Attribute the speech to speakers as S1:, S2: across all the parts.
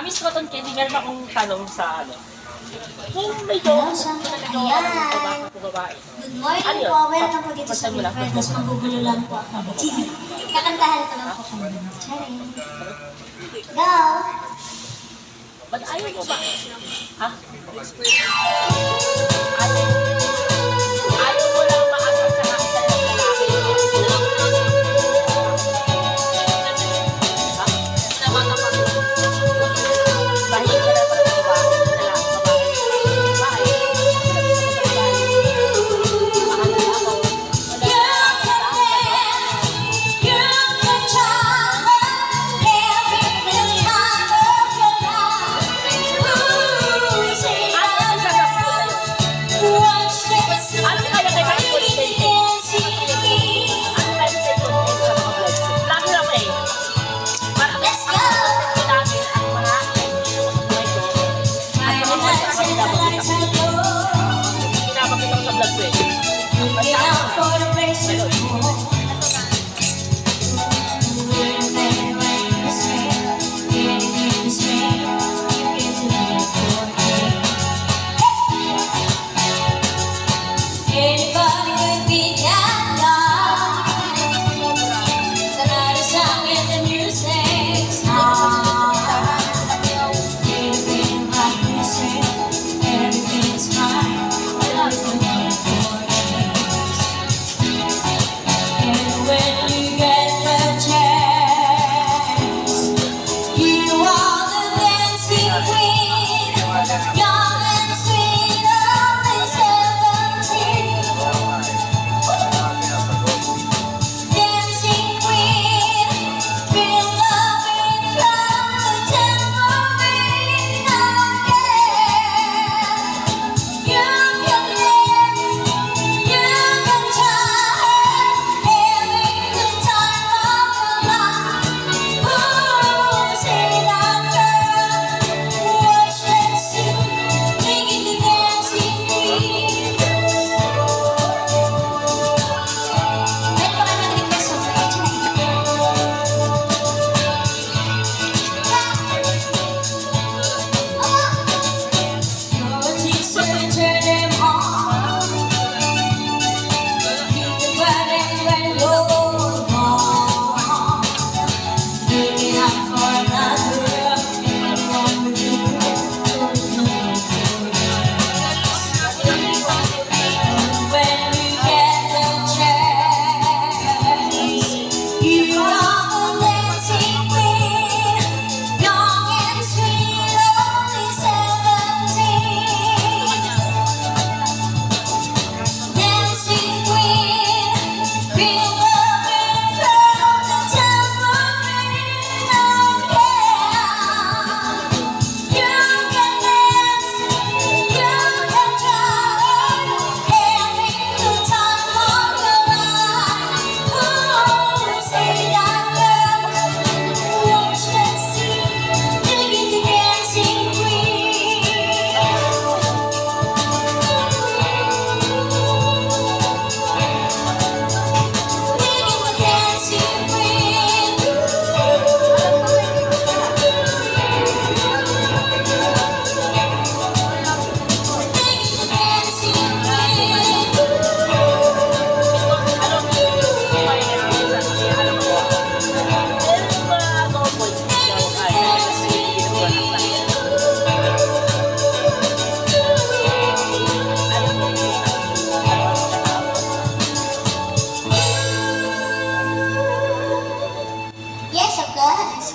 S1: Miss Cotton Candy, meron akong tanong sa ano. Kung may jowa,
S2: Ayan. Good morning po. Welcome po dito sa Wilfredos. Magugulo lang po ako. Kakantahan ko lang po kami. Charing. Go!
S1: Ba't ayaw mo ba? Ha? Ayaw mo lang maasal sa nakita ng lalaki. Bahig ka na pa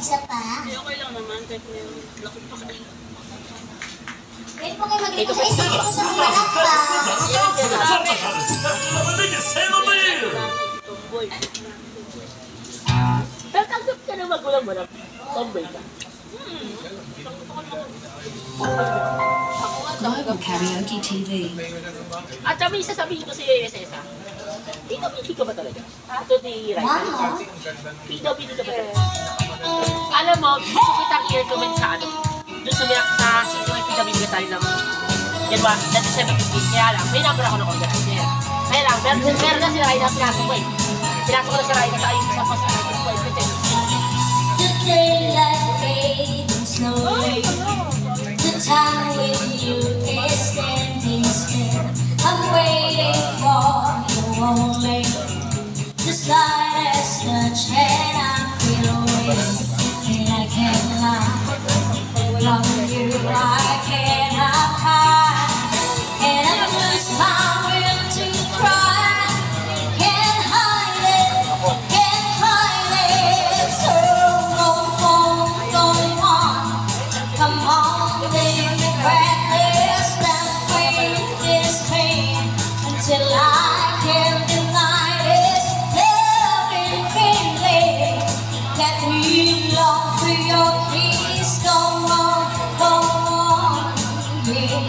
S1: sa bahay.
S2: Pwede po kayo mag-request sa isip ko sa mga anak pa.
S1: Pero tanggap ka na magulang mo na tomboy ka.
S3: Global Karaoke TV.
S1: At kami sasabihin ko sa iyo, Cesa, PWD ka ba talaga? To the right.
S2: Mama?
S1: PWD ka ba talaga? Alam mo, gusto kitang i-recommend sa ano, doon sumiyak sa yung PWD tayo ng January, na December 15. Kaya lang, may number ako ng organizer. Kaya lang, meron na si Raina, pinasok ko eh. Pinasok ko na si Raina sa ayun sa post na ito.
S2: The daylight fading slowly. The time with you is standing still. I'm waiting for you only. The slightest touch and I feel away. And I can't lie. From you I cannot hide. And I lose my will to cry. Can't hide it. Can't hide it. So go on. Come on, baby, breathless and wait this pain until I can deny this loving feeling that we long for your kiss. Go on, yeah,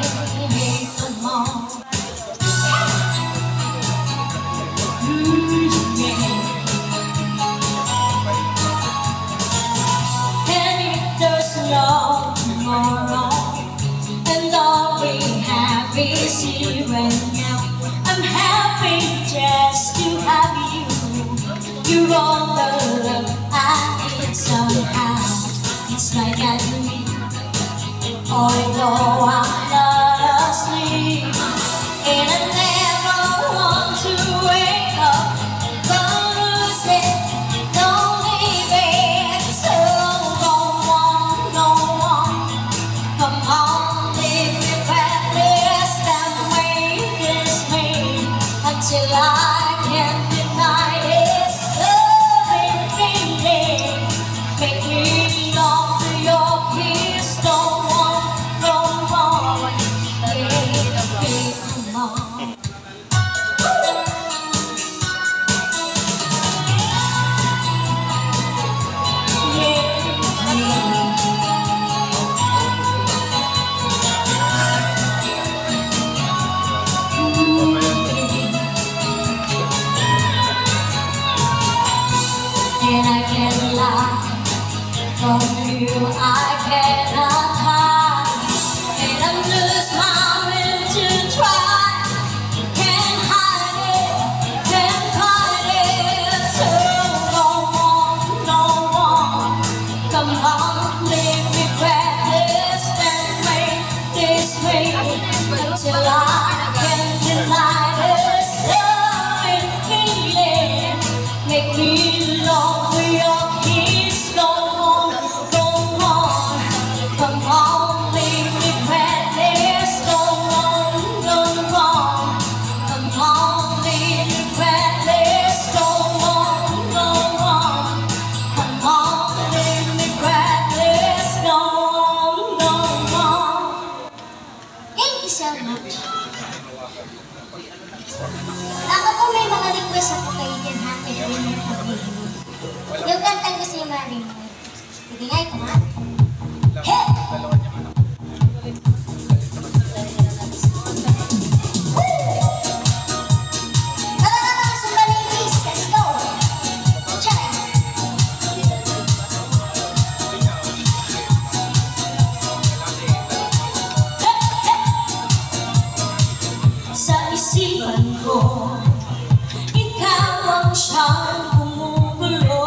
S2: come on. And if there's no tomorrow, and all we have is here and now, I'm happy just to have you. You're all the love I need somehow. It's like I dream, although I'm not asleep. And I never want to wake up, gonna lose it, don't leave it. So go on, come on, leave me breathless and wait this pain until I can deny this loving feeling. Make me long for your kiss. Go on, yeah, come on. And I can't lie, from you I cannot hide. And I lose my will to try. Can't hide it, so go on, come on, leave me breathless and wait this way until I can deny this loving feeling. Make me long for your kiss. Go on, come on, leave me breathless. Go on, come on, leave me breathless. Go on, come on, leave me breathless. Go on. Thank you so much. Ako po may mga request ako kayo din ha. Yung kantang gusto niyo marinig. Sige nga, ito nga. Hey! Tara na mga Zumba ladies, let's go! Check! Sa isipan ko, ikaw ang siyang bumubulo.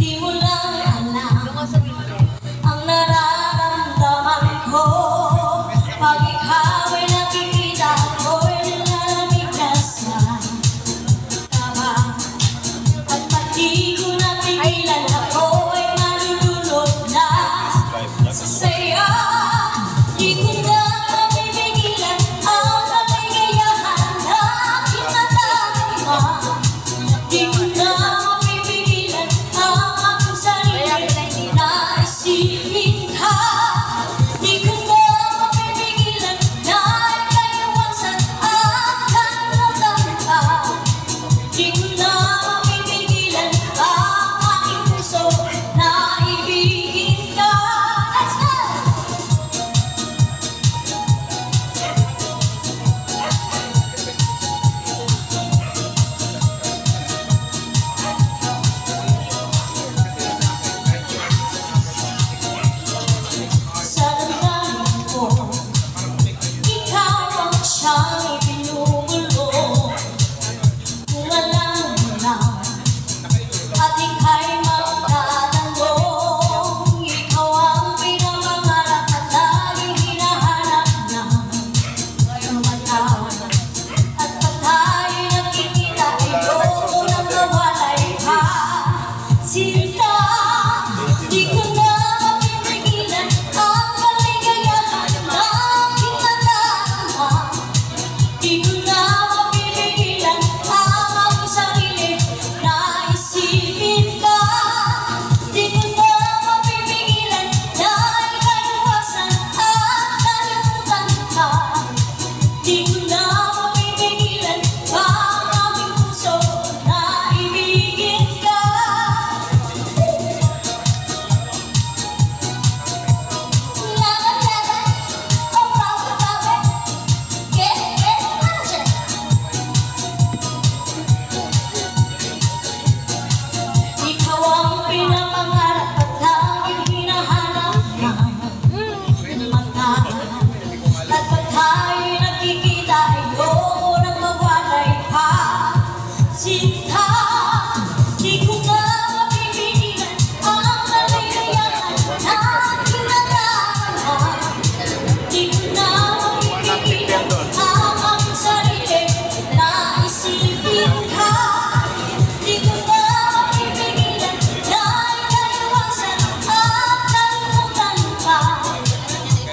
S2: Di mo lang alam Sinta, di ko na mapipigilan ang kaligayahan ng aking nadarama. Di ko na mapipigilan ang aking sarili na isipin ka. Di ko na mapipigilan na ika'y iwasan at kalimutan ka. Di ko na mapipigilan ang aking puso na ibigin ka. Ikaw ang pinapangarap at laging hinahanap ng mata. At pag tayo'y nagkikita, ayoko nang mawalay pa. Sinta, di ko na mapipigilan ang kaligayahan na aking nadarama. Di ko na mapipigilan ang aking sarili na isipin ka. Di ko na mapipigilan na ika'y iwasan at kalimutan ka.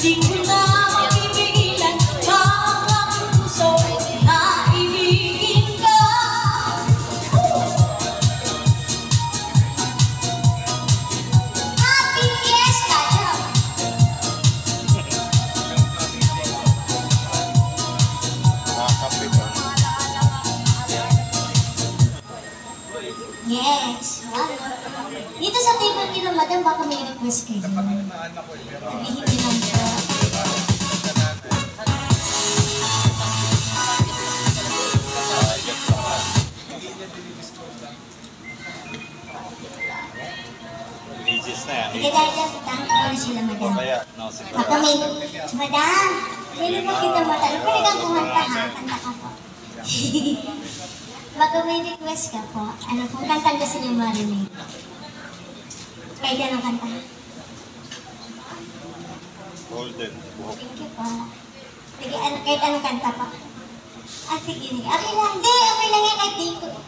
S2: Di ko na mapipigilan ang aking puso na ibigin ka. Happy Fiesta! Yes. Dito sa table nila, madam, baka may request kayo. Sabihin niyo lang po.
S3: Religious na yan.
S2: Sige, dahil lang, tutahan ko na sila, madam.
S3: Kaya, no, si
S2: Baka may, madam, pwede mo kita matanong. Pwede kang kumanta ha, kanta ka po. Baka may request ka po. Ano kung kantang gusto niyo marinig? Kahit anong kanta.
S3: Golden.
S2: Thank you po. Sige, kahit anong kanta po. Ah, sige, sige. Okay lang. Hindi, okay lang yan kahit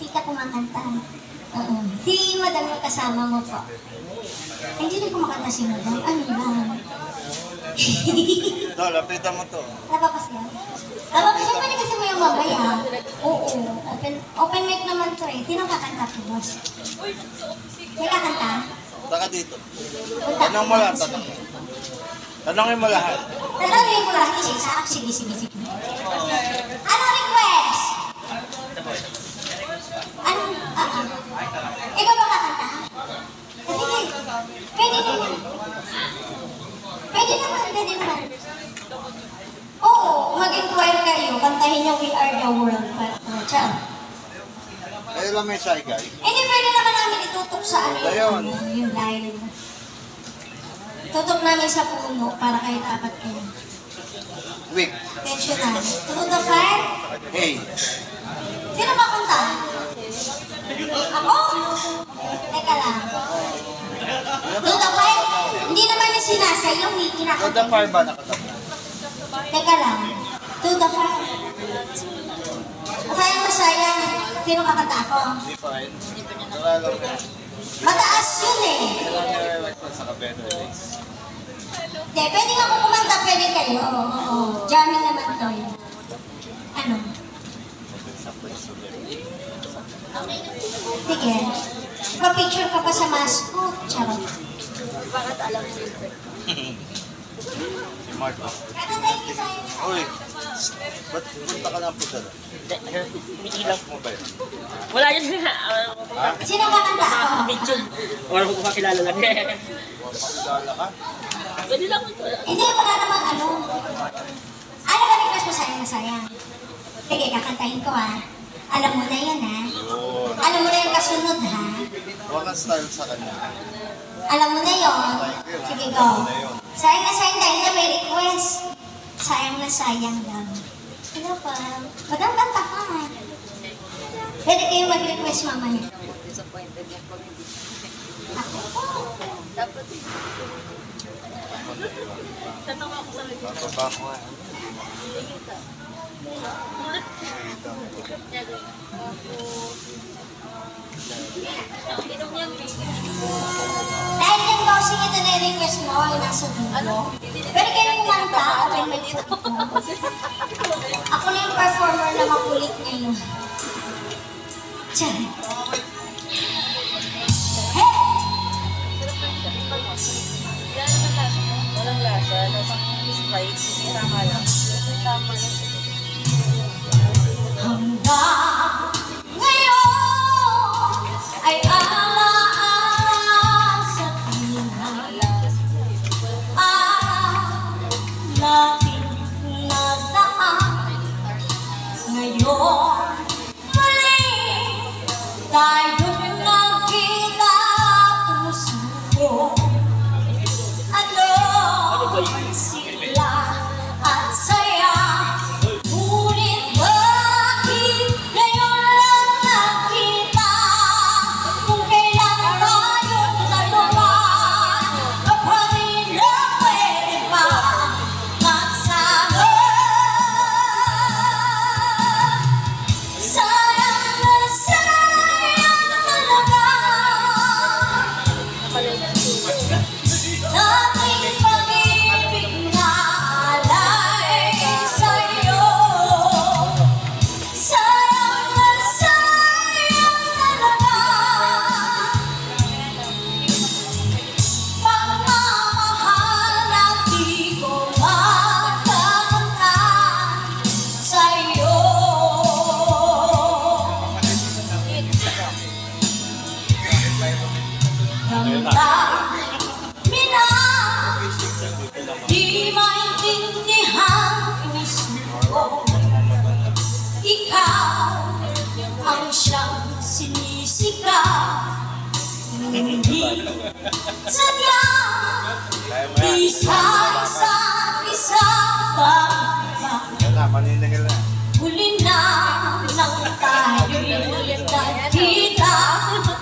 S2: di ka kumakanta. Oo. Si madam yung kasama mo po. Ay, hindi rin kumakanta si madam. Ano ba?
S3: Ito, lapitan mo to.
S2: Napapasya? Napapasya, pwede kasi mo yung mamaya. Oo. Open mic naman to eh. Sino kakanta po, boss? May kakanta?
S3: Taka dito.
S2: Punta.
S3: Tanong mo lahat, tanong mo. Tanongin mo lahat.
S2: Tanongin mo lahat. Sige, sige. Ano request? Ano? Ikaw ba kakanta? Sige. Pwede naman. Pwede naman. Oo, mag-inquire kayo. Kantahin niyo We Are the World. Ciao.
S3: Ayun lang may shy guy.
S2: Hindi pwede naman namin itutok sa ano
S3: Ayun.
S2: yung live. Tutok namin sa puno para kahit apat kayo.
S3: Weak.
S2: Tensional. To the fire?
S3: Hey.
S2: Sino ba kanta? Ako? Teka lang. To the fire? Hindi naman yung sinasayaw, may
S3: So,
S2: kinakanta.
S3: the fire ba nakatabi?
S2: Teka lang. To the fire? Masayang. Sino kakanta ako?
S3: Hindi pa rin. Wala lang yan.
S2: Mataas yun eh.
S3: Wala lang yung sa Better Days.
S2: Hindi, pwede nga kung kumanta, pwede kayo. Oo. Jamming naman to eh. Ano?
S3: Sa place of living.
S2: Sige. Pa-picture ka pa sa mascot. Charot.
S1: Bakit alam mo yun?
S3: Si Marco.
S2: Kakatayin niyo sa'yo.
S3: Uy, ba't punta ka na po dala?
S1: Umiilang.
S3: Mo ba yun?
S1: Wala yun.
S3: Ha?
S2: Sino kakanta ako?
S1: Picture. Wala ko kakilala lang.
S3: Pakilala ka?
S1: Pwede lang.
S2: Hindi, wala namang ano. Ano ba request mo sayang na sayang? Sige, kakantahin ko ha. Alam mo na yun ha.
S3: Yun.
S2: Alam mo na yung kasunod ha.
S3: Huwag kang style sa kanya.
S2: Alam mo na yun. Sige, go. Sayang na sayang dahil na may request. Sayang na sayang lang. Ano pa? Madam, kanta ka. Pwede kayo mag-request mamaya.
S1: Disappointed yan pag hindi.
S2: Ako po.
S1: Dapat tanong ako sa mga.
S3: Bababa ko.
S2: Dahil yan kasi ito na-request mo, yung nasa dulo. Pwede kayo kumanta, open mic po. Ako na yung performer na makulit ngayon. Tiyan. Hey!
S4: Walang lasa, lasang Sprite, tama lang. Tama lang.
S2: Hanggang ngayon ay alaala sa tingala ang nating nadaan. Ngayon muli tayo'y nakita puso ko. Ano ang sigla at saya, ngunit bakit ngayon lang nakita? Kung kailan tayong dalawa, kapatid na pwede pa magsama. Sayang na sayang talaga dating pag-ibig na alay sa'yo. Sayang na sayang talaga pagmamahal na di ko makakanta sa'yo. Damdamin na di maintindihan puso ko. Ikaw ang siyang sinisigaw. Hindi sadya di sa isa't isa ba?
S3: Yan na, maniningil na.
S2: Huli na nang tayo'y nagkita.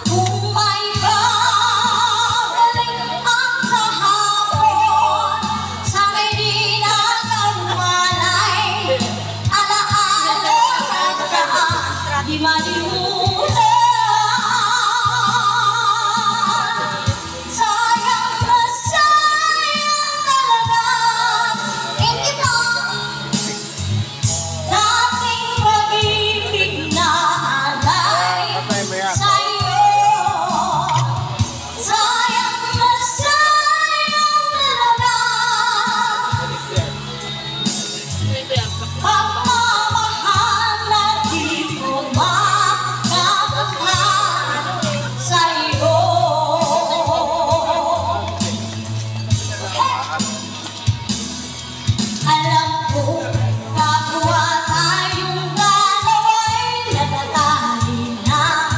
S2: Kung may babalik ang kahapon, sana'y di na nawalay. Alaala at daan, di malimutan. Sayang na sayang talaga. Ingit mo dating pag-ibig na alay sa'yo. Sayang na sayang talaga pagmamahal na di ko makakanta sa'yo. Alam ko, kapwa tayong dalawa'y natatali na.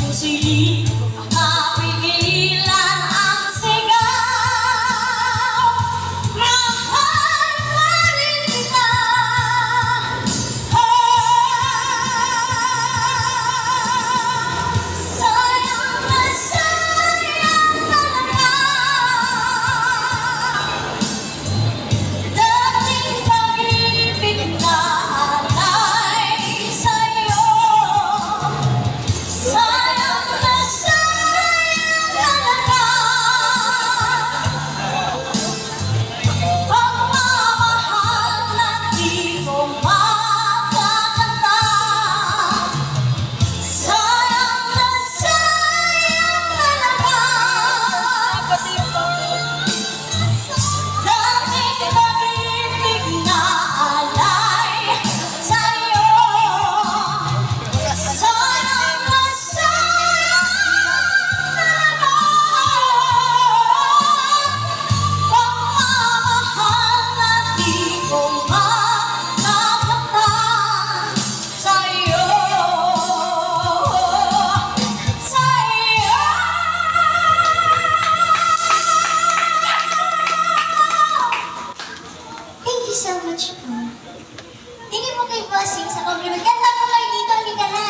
S2: Kung sili mapigilan ang sigaw, mahal pa rin kita. Sayang na sayang talaga dating pag-ibig na alay sa'yo. Sayang na sayang talaga pagmamahal na di ko makakanta. Sayang na sayang talaga dating pag-ibig na alay sa'yo. Sayang na sayang talaga pagmamahal na di ko makakanta sa'yo. Sa'yo. Thank you so much po. Tingin mo kay Bossing sa compliment. Ganda mo kayo dito, halika na.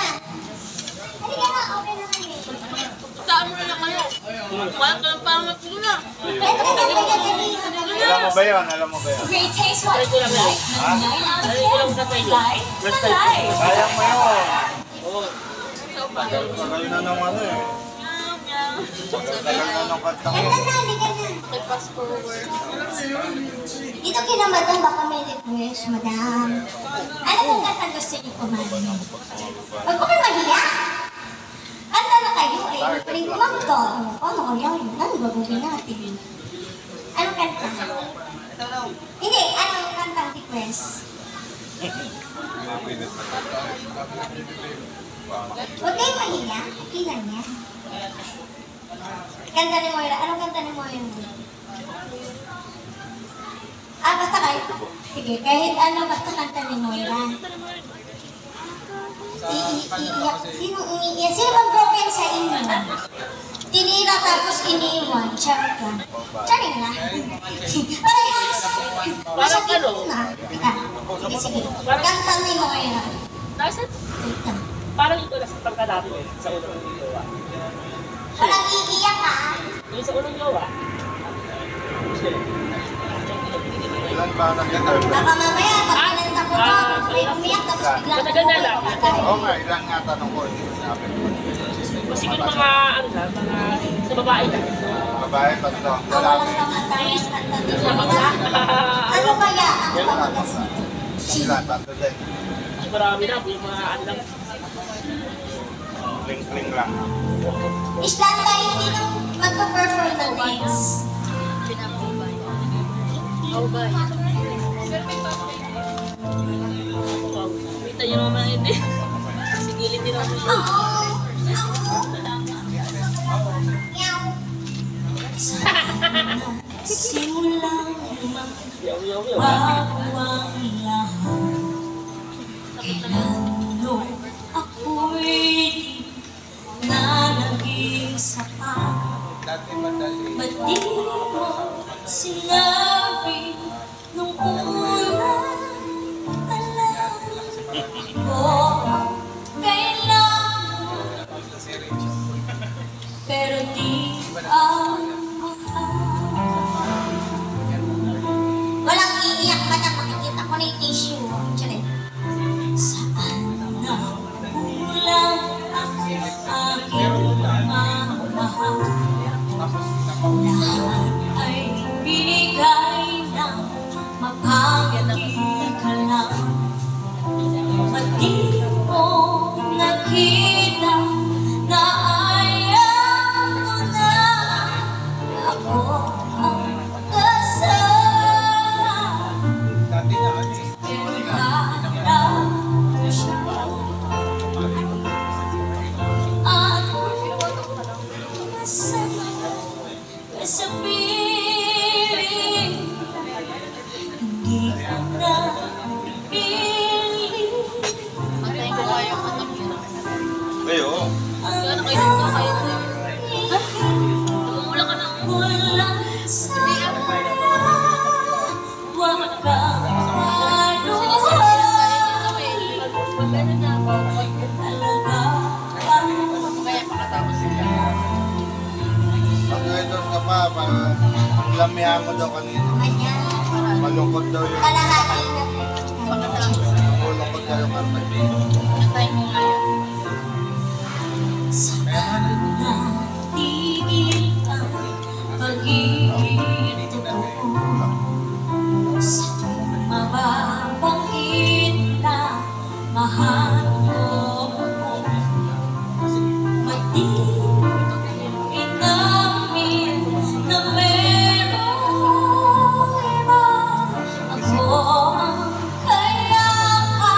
S2: Halika na, okay na kami.
S1: Saan mo na lang kayo? Kumain ka ng pangat ko na.
S2: Pwede ka na, halika na dito.
S3: Alam mo ba yun? Alam mo ba yun?
S2: Great taste, what?
S1: Try ko lang lang.
S3: Ha?
S2: 9 out of
S1: Try ko lang sa
S2: 10.
S1: inyo.
S2: Light
S1: First
S2: na
S1: time.
S2: light.
S3: Sayang mo yun.
S1: Oo.
S3: Tagal na ng ano eh. Tagal na ng kantang
S2: Kanta
S3: yun.
S2: na, halika na.
S4: Okay, fast forward.
S2: Dito kina madam, baka may request, madam. Ano kung kanta gusto niyo kumanta? Huwag ko kayo mahiya. Kanta na kayo eh. Ring kumanta. Paano kaya yun? Ano gagawin natin? Anong kanta? Hindi, anong kantang request? Huwag kayong mahiya. Okay lang yan. Kanta ni Moira. Anong kanta ni Moira? Basta kahit, sige, kahit ano, basta kanta ni Moira. Iiyak. Sino umiiyak? Sino bang broken sa inyo? Tinira tapos iniwan. Char ka. Charing na. Parehas. Nasa
S1: ano?
S2: na. Sige, sige. Kanta ni Moira.
S1: Nasa,
S2: Wait lang.
S1: parang ito nasa pagkadami sa unang gawa.
S2: Parang iiyak ka.
S1: Yung sa unang gawa.
S3: Ilan ba ang nag-guitar?
S2: Baka mamaya, pag kinanta ko to, may umiyak tapos biglang
S1: Matagal na lang.
S3: Oo nga, ilan nga tanong ko. Hindi ko sinabi.
S1: O siguro mga, ano na, mga sa babae na.
S3: Babae, tatlo.
S2: Walang namatay, kanta ni Moira. Ano kaya ang pamagas nito?
S3: Ilan, tatlo din.
S1: Marami na, yung mga ano lang.
S3: Kling-kling lang.
S2: Islan tayo hindi nang magpa-perform ng dance.
S4: Aubay. Kita nyo naman hindi. Sigilin din ako siya.
S2: Simulang
S1: Yaw, yaw, yaw.
S2: bago ang lahat. Kailan nung ako'y di na naging sapat. Ba't di mo sinabi nung unang alam ko ang kailan mo, pero di ang mahal. Walang iiyak ba na makikita ko na yung tissue? Tsaka saan na kulang ang aking mamahal? Lahat ay binigay ng mapangiti ka lang. Ba't di ko nakita na ayaw mo na ako ang kasama? Pero harap ko siya. Ako masama sa piling. Hindi ko na pipili
S4: Antayin ko nga yung anak ko.
S3: Ay, oo.
S4: Ano kayo dito? Kayo dito. Tumula ka na.
S2: mula sa wag kang
S4: Magkano na ako?
S2: talaga
S4: Kaya pakatapos sila.
S3: Pag doon ka pa, ang lamihan mo daw kanina.
S2: kanya
S3: Malungkot daw yun.
S2: kalahati na
S3: Malungkot daw yung kanta.
S4: Antayin mo nga yan.
S2: saan natigil ang pag-ibig totoo sa tuwing mababanggit na mahal ko ako. Ba't di inamin na merong iba? Ako ang kaya ka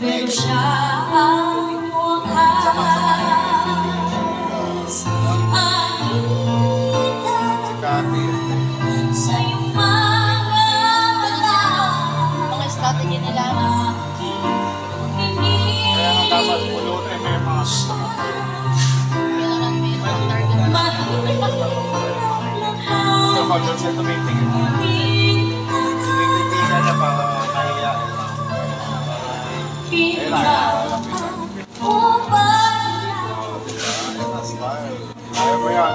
S2: pero siya ang wakas. Anita
S3: Kati.
S2: sa iyong mga mata,
S4: Mga strategy nila.
S2: aking
S3: Kaya nga dapat
S2: pinili.
S3: pulutin may mga
S4: Kailangan may target.
S3: kapag doon siya tumitingin. Tinitigan niya para mahiya. Kaya mo yan.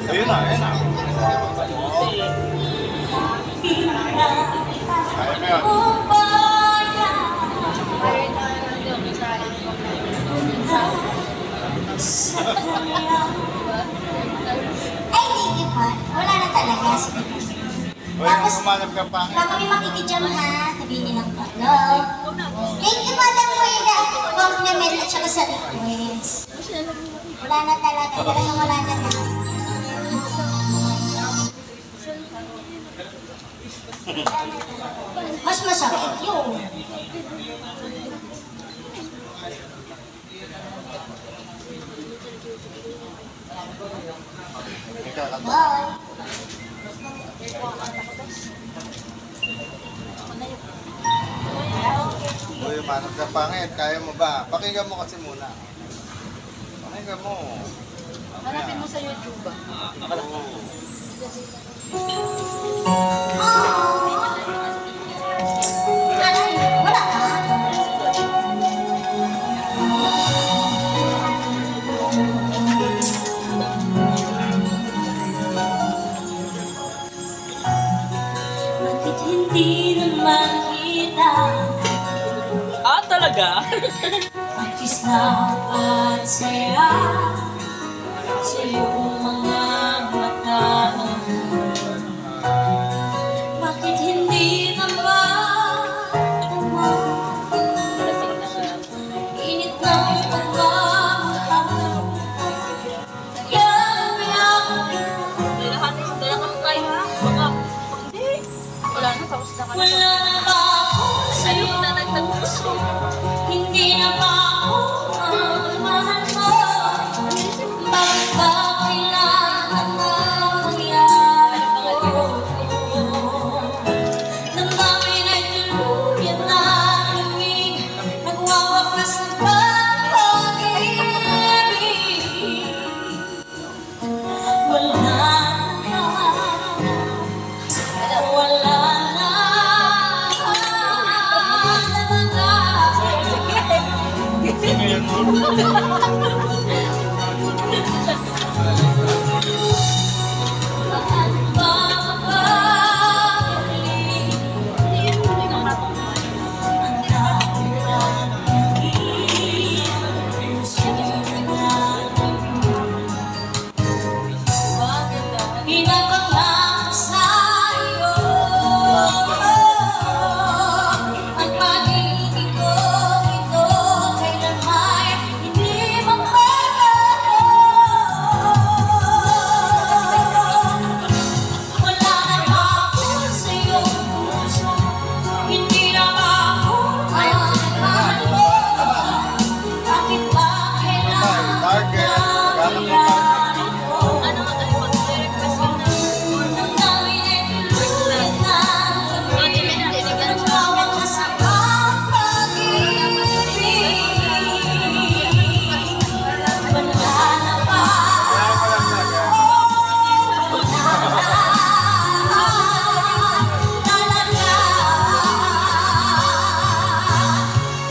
S3: Ayun na, ayun na. Kaya mo yan.
S2: Ay, hindi pa. Wala na talaga. Sige.
S3: O yung humanap ka pa.
S2: Baka may makikijam ha. Sabihin niyo lang po. No. Thank you, Madam Wenda. Compliment at saka sa request. Wala na talaga. Talagang wala na na. Mas masakit yun.
S3: Ikakanta.
S2: Wow.
S3: O yung humanap ka pangit. Kaya mo ba? Pakinggan mo kasi muna. Pakinggan mo.
S4: Hanapin mo sa YouTube ba?
S2: Wala ka. Bakit hindi naman kita
S1: Ah, talaga?
S2: makisna at saya sa iyong mga mata? Bakit hindi naman init ng pagmamahal? Yan
S4: Kailangan mo tayo ha? Baka, hindi. Wala na, tapos na ka na.
S2: wala na ba ako
S4: Sa'yo
S2: sa'yo?
S4: na nagtagpuso.
S2: Hindi na ba ako ang mahal mo? Bakit ba kailangan na mangyari ko? Damdamin ay tuluyan na lumig, nagwawakas ng pag-ibig. Wala na, wala na
S3: Sino yan mo?
S2: Pinapangako sa'yo ang pag-ibig ko ito kailanman hindi magbabago. Wala na ba ako sa iyong puso? Hindi na ba ako ang mahal mo? Bakit ba kailangan
S3: Target.
S2: na
S3: Kaya mo
S2: mangyari ko?
S4: Ano ang tayo mag-request yun na?
S2: Damdamin ay tuluyan na
S4: Hindi, hindi, hindi.
S2: nagwawakas ang pag-ibig. Wala na ba
S3: Kaya mo lang na.
S2: talaga?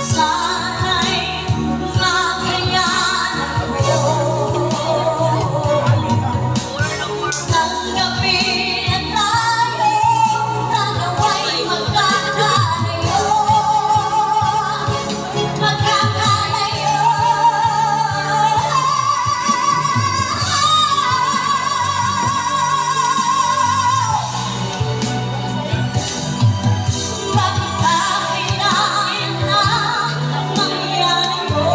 S2: Sana'y makayanan ko. Tanggapin na tayo, dalawa'y magkakalayo. Magkakalayo. Bakit ba kailangan na mangyari ko?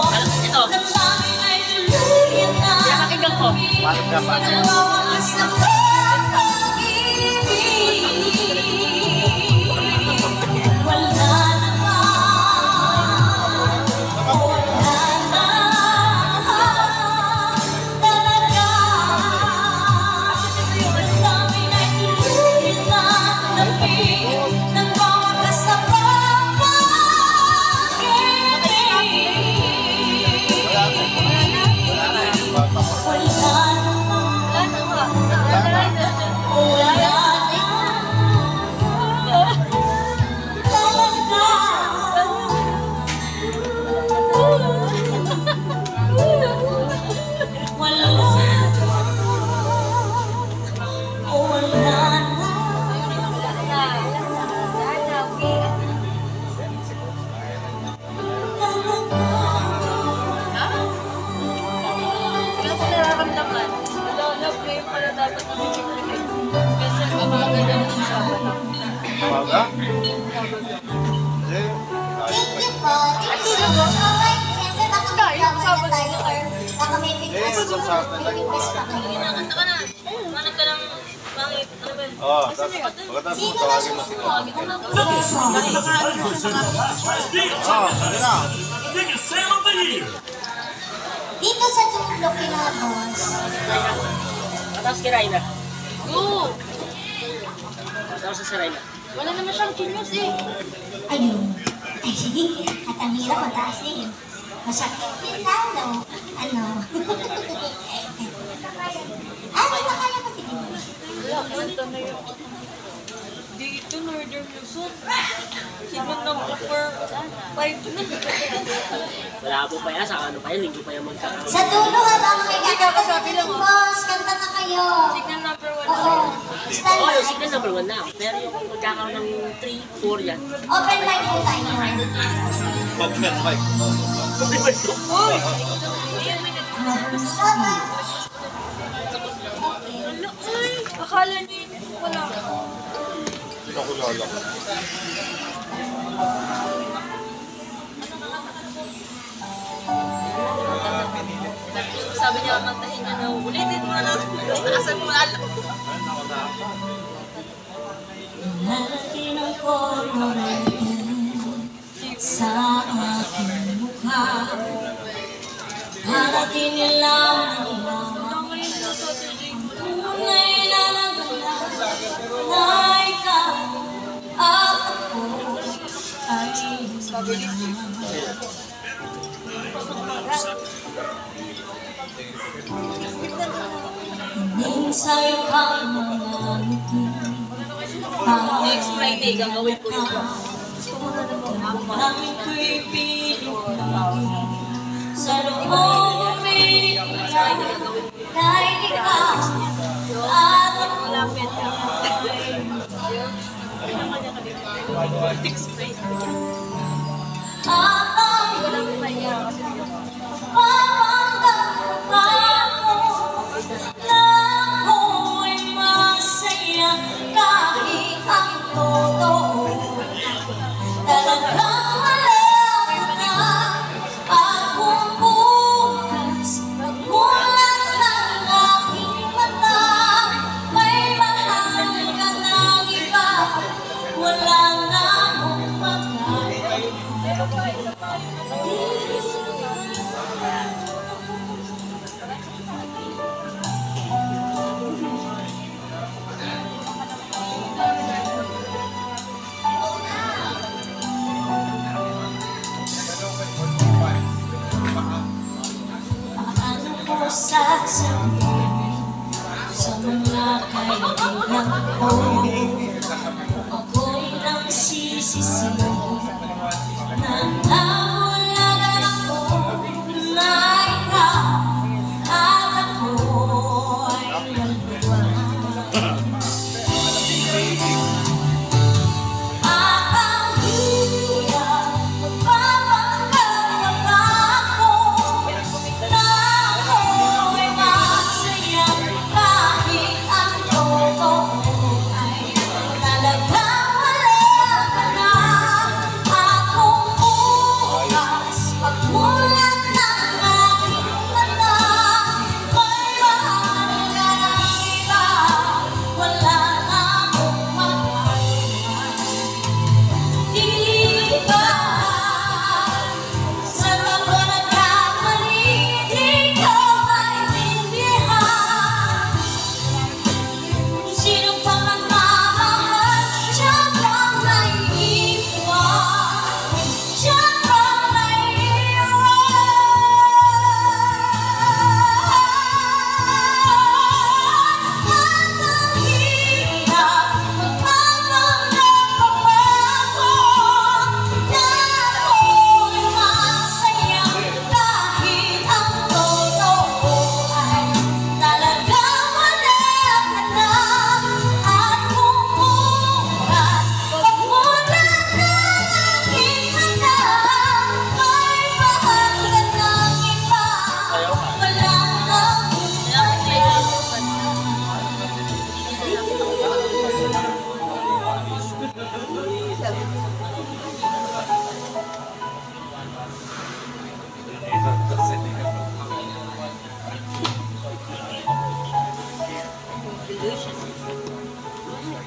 S1: Alam mo ito.
S2: Damdamin ay tuluyan na
S1: Kaya pakinggan ko.
S3: Humanap ka pa.
S2: nagwawakas ang pag-ibig.
S3: Ha? Eh, magsasapin lagi ko.
S4: Kinakanta ka na. Manap ka ng pangit. Ano ba yun?
S3: Oo, pagkatapos mo tawagin mo si Ko. Sige na.
S2: Dito sa tulog kinabos.
S1: Tapos kay Raina.
S4: Go!
S1: Tapos sa Raina.
S4: Wala naman siyang kinyos eh.
S2: Ayun. Ay, sige. At ang hirap mataas eh. Masakit din lalo. Ano? Ano kaya ko sige?
S4: Wala, kanta na yun. Dito, Northern Luzon. Signal number 5 na.
S1: Malabo pa yan, sa ano pa yan, linggo pa yan magkakaroon.
S2: Sa dulo habang may
S4: Hindi, kakasabi lang, oh.
S2: boss, kanta na kayo.
S4: Signal number 1
S2: Oo.
S4: na.
S2: Stand
S1: Oo, yung
S2: by.
S1: signal number 1 na. Pero yung magkakaroon ng 3, 4 yan.
S2: Open mic po tayo.
S3: Open mic.
S4: Uy!
S2: Sama.
S4: Ano? Ay! Akala niyo wala.
S3: Hindi ko kulala ko.
S4: Sabi niya, kantahin niya na ulitin mo na. Asan mo alam?
S2: Lalaki ng color sa aking mukha. Harating nilang tunay na nagala na ikaw at ako ay minsan kang mga ngiti.
S4: Next Friday, gagawin ko yun.
S2: Ang ko'y piling sa loob dahil ikaw at ako
S4: Malapit.
S2: ang papanggap ako na ako'y masaya kahit ang totoo talagang alam na akong bukas pagmulat ng aking mata may mahal ka ng iba wala na akong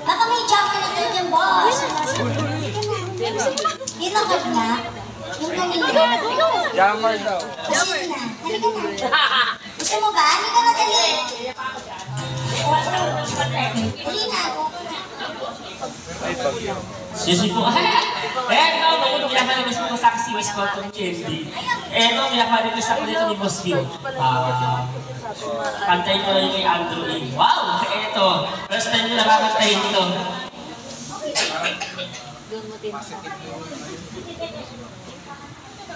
S2: Baka may jammer na tayo dyan, boss. Yun ang kanya. Yung kanina.
S3: Jammer daw.
S2: Gusto na. Halika na. Gusto mo ba? Halika na dali. Dali na.
S1: Excuse me po. Eto, may pinaka-request ko sa akin si West Cotton Candy. Eto, pinaka-request ako dito ni Boss View. Kantayin ko yung kay Andrew A. Wow! Eto, first time ko nakakantayin ito.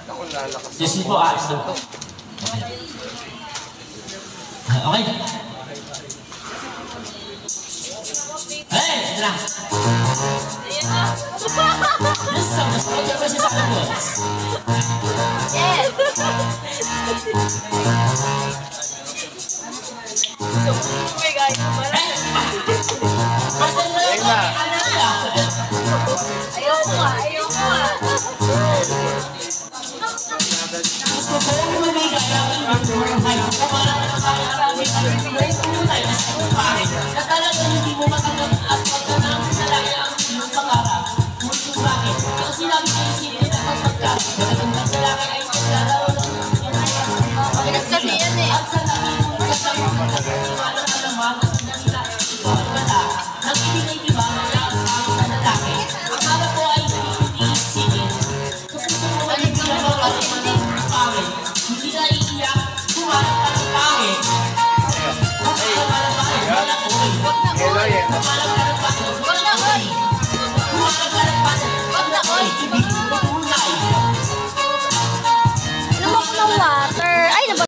S3: Ako lalakas.
S1: Excuse me po, Okay. Hey, tara. This song is all the verses of the words.
S4: Yes! Oh my God, ayaw ko nga.
S1: Gusto ko lang mamigay ang inyong buhay ko para sa marami ang tayo na talagang hindi mo matanggap